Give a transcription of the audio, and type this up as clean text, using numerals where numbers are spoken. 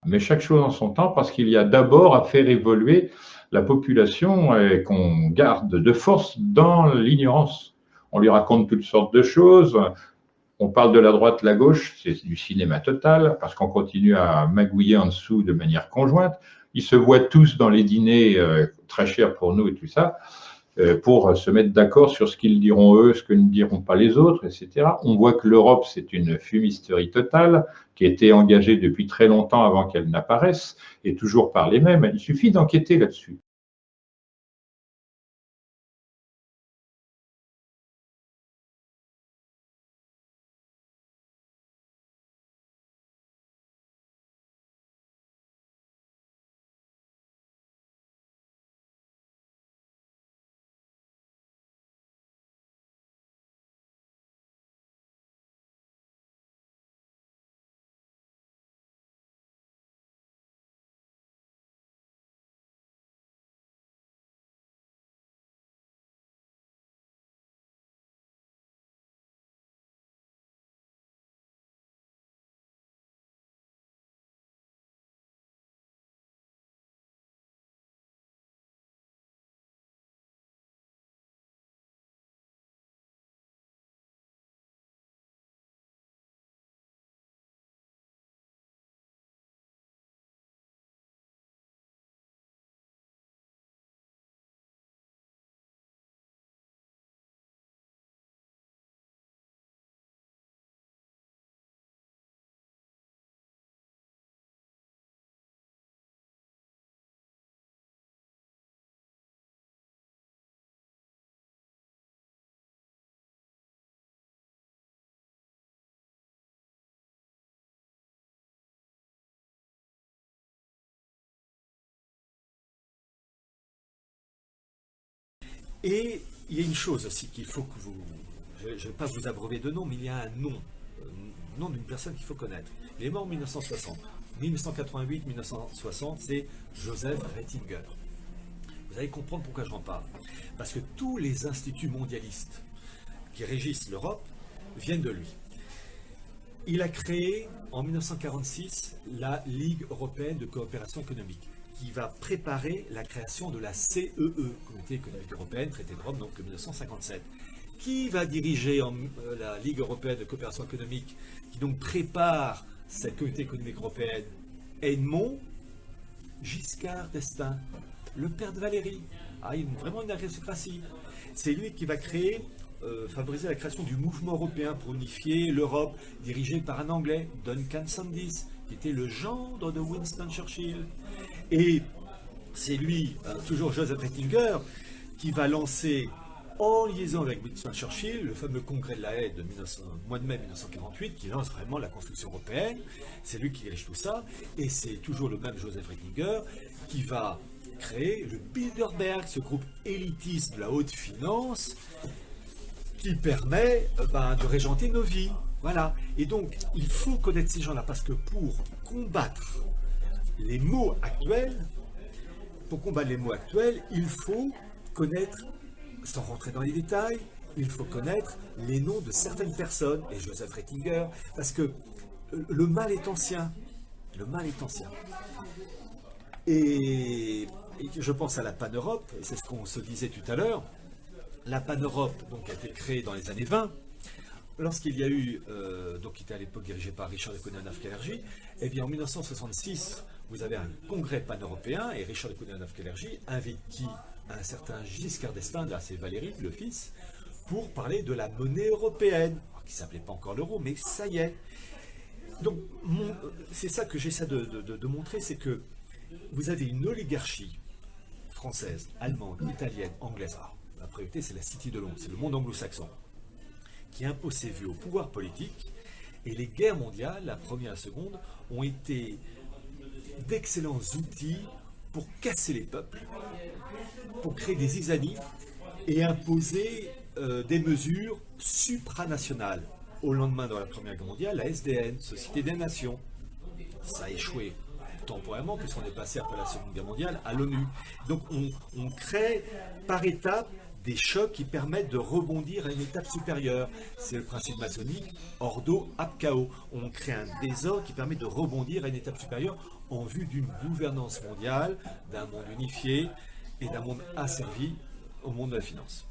Mais chaque chose en son temps, parce qu'il y a d'abord à faire évoluer la population et qu'on garde de force dans l'ignorance. On lui raconte toutes sortes de choses. On parle de la droite, la gauche, c'est du cinéma total, parce qu'on continue à magouiller en dessous de manière conjointe. Ils se voient tous dans les dîners très chers pour nous et tout ça, pour se mettre d'accord sur ce qu'ils diront eux, ce que ne diront pas les autres, etc. On voit que l'Europe, c'est une fumisterie totale, qui a été engagée depuis très longtemps avant qu'elle n'apparaisse, et toujours par les mêmes. Il suffit d'enquêter là-dessus. Et il y a une chose aussi qu'il faut que vous... Je ne vais pas vous abreuver de nom, mais il y a un nom. Nom d'une personne qu'il faut connaître. Il est mort en 1960. 1988-1960, c'est Joseph Ratzinger. Vous allez comprendre pourquoi j'en parle. Parce que tous les instituts mondialistes qui régissent l'Europe viennent de lui. Il a créé en 1946 la Ligue européenne de coopération économique, qui va préparer la création de la CEE, Communauté économique européenne, traité de Rome, donc 1957. Qui va diriger la Ligue européenne de coopération économique, qui donc prépare cette Communauté économique européenne? Edmond Giscard d'Estaing, le père de Valérie. Ah, vraiment une aristocratie. C'est lui qui va créer, favoriser la création du mouvement européen pour unifier l'Europe, dirigé par un Anglais, Duncan Sandys, qui était le gendre de Winston Churchill. Et c'est lui, toujours Joseph Ratzinger, qui va lancer, en liaison avec Winston Churchill, le fameux congrès de la Haye de mois de mai 1948, qui lance vraiment la construction européenne. C'est lui qui dirige tout ça. Et c'est toujours le même Joseph Ratzinger qui va créer le Bilderberg, ce groupe élitiste de la haute finance, qui permet de régenter nos vies. Voilà. Et donc, il faut connaître ces gens-là, parce que pour combattre les maux actuels, il faut connaître, sans rentrer dans les détails, il faut connaître les noms de certaines personnes, et Joseph Ratzinger, parce que le mal est ancien. Le mal est ancien. Et je pense à la Pan-Europe, et c'est ce qu'on se disait tout à l'heure. La Pan-Europe donc, a été créée dans les années 20, lorsqu'il y a eu, donc qui était à l'époque dirigé par Richard de Coudenhove-Kalergi, et bien en 1966, vous avez un congrès pan-européen, et Richard de Coudenhove-Kalergi invite qui? Un certain Giscard d'Estaing, là c'est Valéry, le fils, pour parler de la monnaie européenne, qui ne s'appelait pas encore l'euro, mais ça y est. Donc c'est ça que j'essaie de montrer, c'est que vous avez une oligarchie française, allemande, italienne, anglaise. Alors, la priorité c'est la City de Londres, c'est le monde anglo-saxon, qui impose ses vues au pouvoir politique. Et les guerres mondiales, la première et la seconde, ont été d'excellents outils pour casser les peuples, pour créer des zizanies et imposer des mesures supranationales. Au lendemain de la Première Guerre mondiale, la SDN, Société des Nations, ça a échoué temporairement, puisqu'on est passé après la Seconde Guerre mondiale à l'ONU. Donc on crée par étapes des chocs qui permettent de rebondir à une étape supérieure. C'est le principe maçonnique, ordo ab chaos. On crée un désordre qui permet de rebondir à une étape supérieure en vue d'une gouvernance mondiale, d'un monde unifié et d'un monde asservi au monde de la finance.